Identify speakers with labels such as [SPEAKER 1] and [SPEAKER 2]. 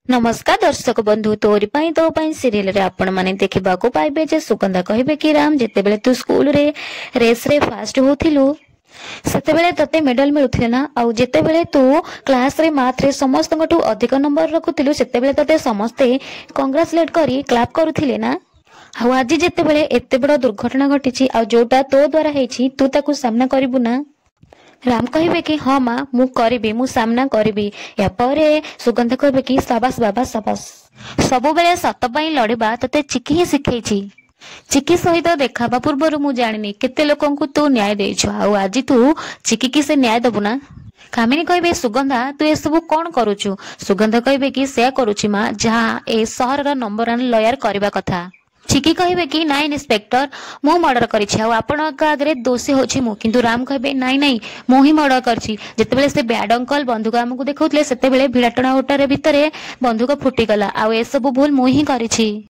[SPEAKER 1] नमस्कार दर्शक बंधु तोरी पाई तो पाई सीरियल रे आपण माने देखिबा को पाइबे जे सुगंधा कहिबे कि राम जेते बेले तू स्कूल रे रेस रे फास्ट होथिलु सेते बेले तते मेडल मिलुथिले ना आ जेते बेले तू क्लास रे मैथ रे समस्तंगटू अधिक नंबर रखुथिलु सेते बेले तते समस्ते कांग्रेचुलेट करी क्लैप करूथिले ना आ आज जेते बेले एते बड़ दुर्घटना घटिछि आ जोटा तो द्वारा हेछि तू ताकू सामना करिबु ना राम कहे कि हाँ माँ मु करी मु सामना करी या परे सुगंधा कहे कि साबास बाबा साबास सबु बेले सत पाई लड़िबा तते चिकी ही शिखैछि चिकी सहित देखाबा पूर्व मु जानिनी केते लोकंकु तू न्याय देइछु आ आज तू चिकी की से न्याय दबु ना कामिनी कहे सुगंधा तू ए सब कौन करुचु सुगंधा कहे कि से करुछि माँ जहाँ ए सहर नंबर 1 लॉयर करबा कथा चिकी कहे कि नाई इन्स्पेक्टर मु मर्डर करिछि आ आपण आगे दोषी होछि मु किंतु राम कहे नाई नाई मु ही मर्डर करछि जेते बेले से बैड अंकल बंधुक हमकु देखौतले सेते बेले भिड़ाटणा ओटारे भितरे बंधुक फुटी गला आ ए सब भूल मु ही करिछि।